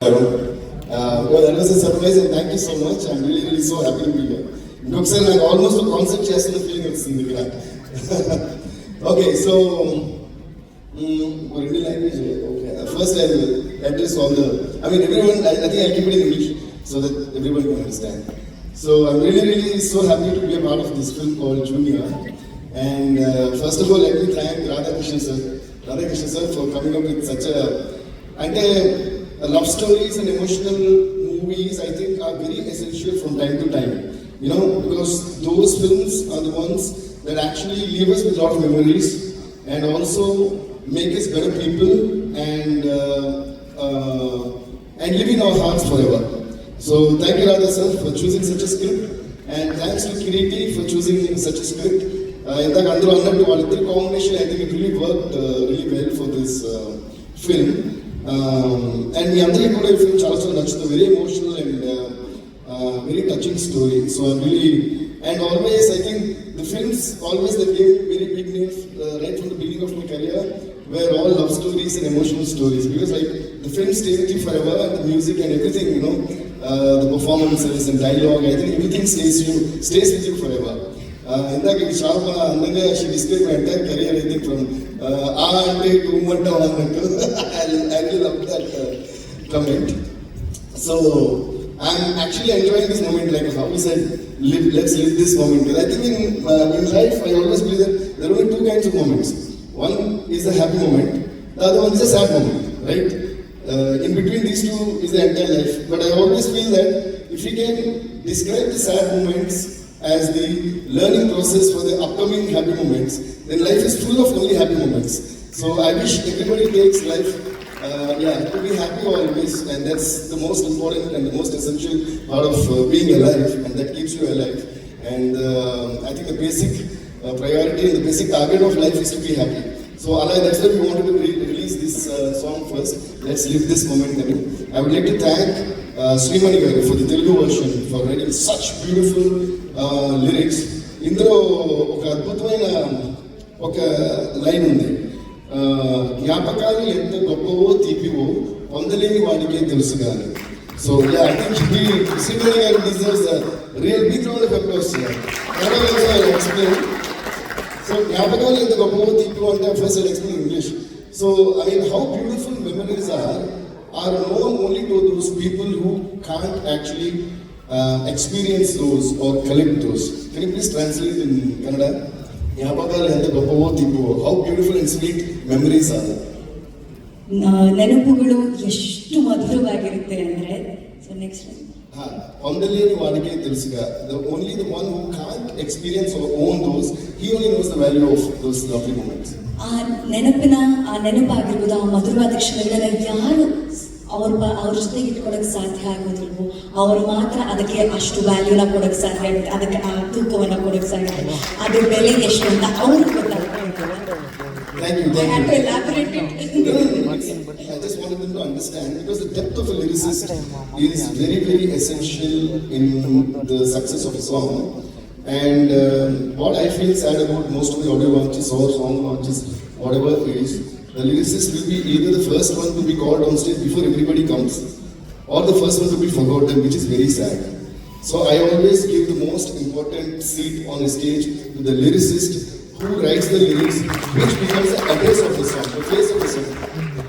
Well, that was a surprise and thank you so much. I'm really so happy to be here. Looks like almost a concert chest feeling of Sindhira. Okay, so Hindi language. Okay, first I'll address all the. Everyone. I think I'll keep it in English so that everyone can understand. So I'm really so happy to be a part of this film called Junior. And first of all, let me thank Radhakrishna sir for coming up with such a. Love stories and emotional movies, I think, are very essential from time to time. You know, because those films are the ones that actually leave us with a lot of memories and also make us better people and live in our hearts forever. So thank you, Radha sir, for choosing such a script, and thanks to Kireeti for choosing such a script. In the combination, I think it really worked really well for this film. And we understand the film is a very emotional and very touching story. So I'm really, and always I think the films always that gave very big names right from the beginning of my career were all love stories and emotional stories, because like the films stay with you forever, and the music and everything, you know, the performances and dialogue, I think everything stays with you forever. In that case, she described my entire career, I think, from to Umanta. I really love that comment. So, I'm actually enjoying this moment, like how we said, let's live this moment. Because I think in life, I always believe that there are only two kinds of moments. One is a happy moment, the other one is a sad moment, right? In between these two is the entire life. But I always feel that if we can describe the sad moments as the learning process for the upcoming happy moments, then life is full of only happy moments. So I wish everybody takes life, to be happy always, and that's the most important and the most essential part of being alive, and that keeps you alive. And I think the basic priority and the basic target of life is to be happy. So Allah, that's why we wanted to release this song first. Let's live this moment. I would like to thank Sreeleela for the Telugu version, for writing such beautiful lyrics. ఇందులో ఒక అద్భుతమైన ఒక line ఉంది, జ్ఞాపకాలు ఎంత గొప్పవో తీపివో పొందలేని వాడికే తెలుసుగా. So I think Sreeleela garu deserves a real big round of applause here. I'll explain. So జ్ఞాపకాలు ఎంత గొప్పవో తీపివో అంటే first I'll explain in English. So how beautiful memories are known only to those people who can't actually experience those or collect those. Can you please translate in Kannada? How beautiful and sweet memories are. ನೆನಪುಗಳು ಎಷ್ಟು ಮಧುರವಾಗಿರುತ್ತೆ ಅಂದ್ರೆ. So next one. Ondaleni vadike telusuga. Only the one who can't experience or own those, he only knows the value of those lovely moments. ಆ ನೆನಪಾಗಿರ್ಬೋದು, ಆ ಮಧುರವಾದ ಕ್ಷಣಗಳನ್ನ ಯಾರು ಅವ್ರ ಜೊತೆಗೆ ಇಟ್ಕೊಳಕ್ ಸಾಧ್ಯ ಆಗೋದಿಲ್ವೋ ಅವ್ರು ಮಾತ್ರ ಅದಕ್ಕೆ ಅಷ್ಟು ವ್ಯಾಲ್ಯೂನ ಕೊಡಕ್ ಸಾಧ್ಯ ಆಗುತ್ತೆ, ಅದಕ್ಕೆ ಆ ತೂಕವನ್ನ ಕೊಡಕ್ ಸಾಧ್ಯ ಆಗುತ್ತೆ, ಅದ್ರ ಬೆಲೆ ಎಷ್ಟು ಅಂತ ಅವ್ರಿಗೆ ಗೊತ್ತಾಗುತ್ತೆ. I just wanted them to understand, because the depth of a lyricist is very essential in the success of a song. And what I feel sad about most of the audio launches or song launches, whatever it is, the lyricist will be either the first one to be called on stage before everybody comes, or the first one to be forgotten, which is very sad. So I always give the most important seat on a stage to the lyricist who writes the lyrics, which becomes the address of the song, the face of the song.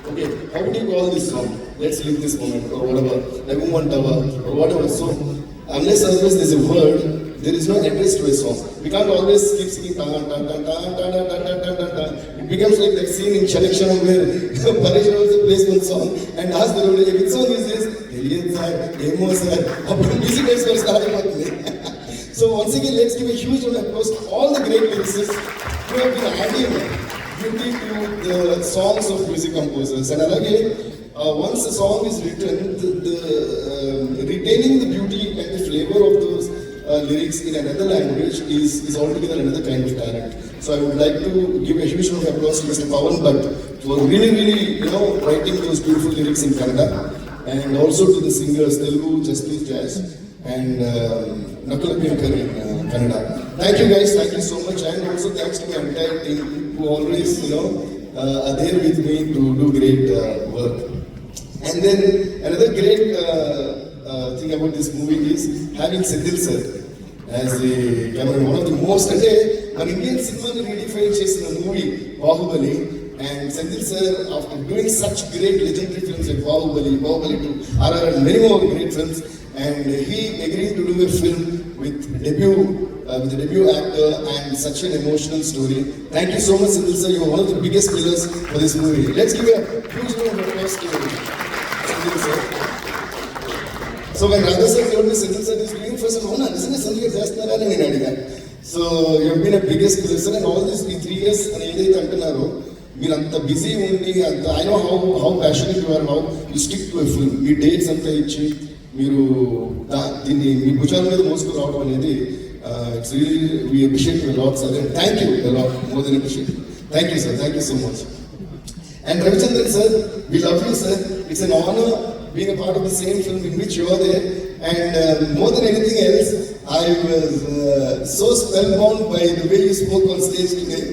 Okay, how would you call this song? Let's live this moment, or whatever, like Umantava, or whatever. So unless there's a word, there is no address to a song. We can't always keep singing ta ta ta ta ta ta ta ta ta. It becomes like that scene in Chalakshanam where Paresh also plays one song and asks the Lord, which song is this? Kalyan sir, Emo sir. Music experts starting up. So once again, let's give a huge round of applause to all the great lyricists who have been adding beauty to the songs of music composers. And again, once a song is written, retaining the beauty and the flavor of those lyrics in another language is altogether another kind of talent. So I would like to give a huge round of applause to Mr. Pawan Bhatt for really writing those beautiful lyrics in Kannada, and also to the singers Telugu, Just Please Jazz, and Nakulapiyankar in Kannada. Thank you guys, thank you so much, and also thanks to my entire team who always are there with me to do great work. And then another great thing about this movie is having Senthil sir as the cameraman. One of the most, అంటే మన Indian సినిమాని redefine చేసిన movie Baahubali. And Senthil sir, after doing such great legendary films like Bahubali 2, RR and many more great films, and he agreed to do a film with the debut actor and such an emotional story. Thank you so much, Senthil sir. You are one of the biggest pillars for this movie. Let's give a huge round of applause to Senthil sir. So when Radha sir told me Senthil sir is doing first, oh, isn't it Senthil చేస్తున్నారా అని నేను అడిగాను. So you have been a biggest pillar sir, and all these 3 years అని ఏదైతే అంటున్నారో మీరు అంత busy ఉండి అంత I know how passionate you are, how you stick to a film. మీ డేట్స్ అంతా ఇచ్చి మీరు దీన్ని మీ భుజాల మీద మోసుకు రావడం అనేది it's really we appreciate you lot sir, and thank you a lot, more than appreciate. Thank you sir, thank you so much. And Ravichandran sir, we love you sir. It's an honor being a part of the same film in which you are there, and more than anything else, I was so spellbound by the way you spoke on stage today.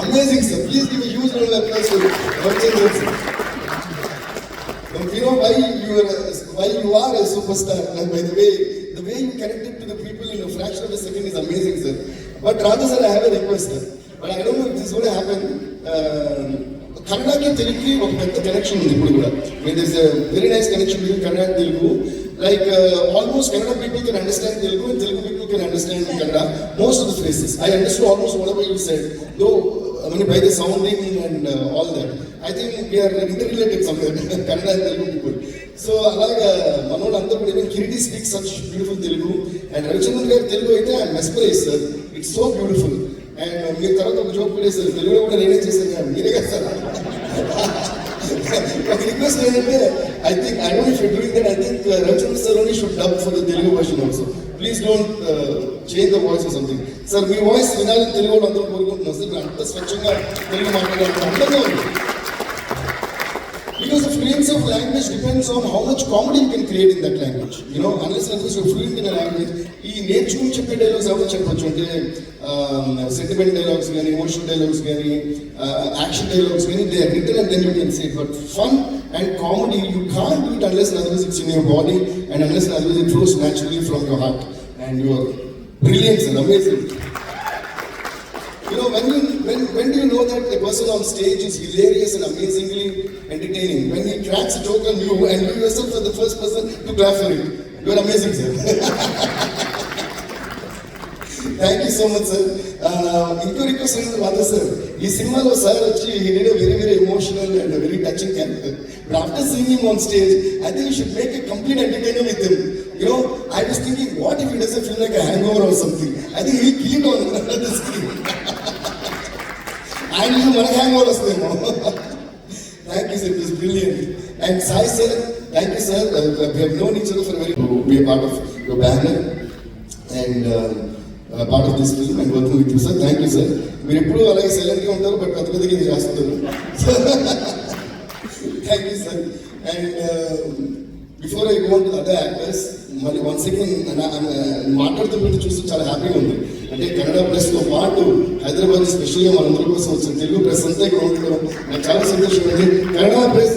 Amazing sir, please give a huge round of applause for Ravichandran sir. You know why you are a superstar, and by the way you connected to the people in a fraction of a second is amazing sir. But Radha sir, I have a request sir, but I don't know if this is going to happen. కన్నడకి తెలుగుకి ఒక పెద్ద connection ఉంది ఇప్పుడు కూడా. There is a very nice connection between Kannada and Telugu. Like almost Kannada people can understand Telugu, and Telugu people can understand Kannada. Most of the phrases I understood almost whatever you said, though I mean by the sounding and all that. I think we are interrelated somewhere, Kannada and Telugu people. So అలాగా మనోళ్ళు అందరూ కూడా, even Kireeti speaks such beautiful Telugu, and Ravichandran గారి తెలుగు అయితే I am mesmerized sir. It's so beautiful. And మీరు తర్వాత ఒక joke కూడా సార్, తెలుగులో కూడా నేనే చేశాను కానీ మీరే కదా సార్. ఒక రిక్వెస్ట్ ఏంటంటే I don't know if you doing that, I think Ravichandran sir only should dub for the Telugu version also. Please don't change the voice or something. Sir me voice వినాలని తెలుగులో అందరూ కోరుకుంటున్నాం sir. అంత స్వచ్ఛంగా తెలుగు మాట్లాడాలి, అందంగా ఉంది. Because the fluency of language depends on how much comedy you can create in that language. You know, unless you're fluent in a language, ఈ నేర్చుకుని చెప్పే డైలాగ్స్ ఎవరు చెప్పొచ్చు అంటే సెంటిమెంట్ డైలాగ్స్ కానీ, ఎమోషనల్ డైలాగ్స్ కానీ, యాక్షన్ డైలాగ్స్ కానీ, they are written and then you can say. But fun and comedy you can't do it unless and otherwise it's in your body, and unless and otherwise it flows naturally from your heart, and you are brilliant and amazing. You know, when do you know that a person on stage is hilarious and amazingly entertaining? When he cracks a joke on you and you yourself are the first person to clap for it. You are amazing sir. Thank you so much sir. ఇంకో request ఏంటంటే Radha sir, ఈ సినిమాలో sir వచ్చి he did a very very emotional and a very touching character. But after seeing him on stage, I think you should make a complete entertainer with him. You know, I was thinking, what if he doesn't feel like a hangover or something? I think he'll kill it on the screen. I knew one hangover వస్తుందేమో. Thank you sir, it was brilliant. And Sai sir, thank you sir. We have known each other for a very to be a part of your banner and part of this film and working with you sir. Thank you sir. మీరు ఎప్పుడు అలాగే సైలెంట్గా ఉంటారు, but పెద్ద పెద్దగా ఇది చేస్తున్నారు. Thank you sir. And before I go on to the other actors, మళ్ళీ వన్స్ అగైన్ మాట్లాడుతున్నట్టు చూస్తూ చాలా హ్యాపీగా ఉంది. అంటే కన్నడ ప్రెస్తో పాటు హైదరాబాద్ స్పెషల్గా మనందరి కోసం వచ్చింది, తెలుగు ప్రెస్ అంతా ఇక్కడ ఉండడం నాకు చాలా సంతోషంగా ఉంది. కన్నడ ప్రెస్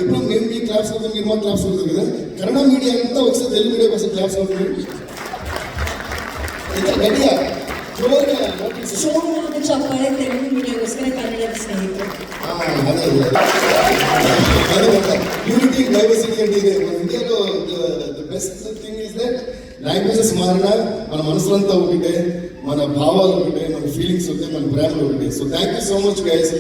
ఎప్పుడు మేము మీ క్లాప్స్ అవుతుంది, మీరు మా క్లాప్స్ అవుతుంది కదా, కన్నడ మీడియా అంతా ఒకసారి తెలుగు మీడియా కోసం క్లాప్స్ అవుతుంది. ఇంకా గట్టిగా చెప్పాలి తెలుగు మీడియాకోసమే కన్నడ స్నేహితులు. అదే యూనిటీ డైవర్సిటీ అంటే ఇదే మన ఇండియాలో the best thing is that languages మారినా మన మనసులంతా ఒకటే, మన భావాలు ఒకటే, మన ఫీలింగ్స్ ఒకటే, మన ప్రేమలు ఒకటే. So thank you so much guys.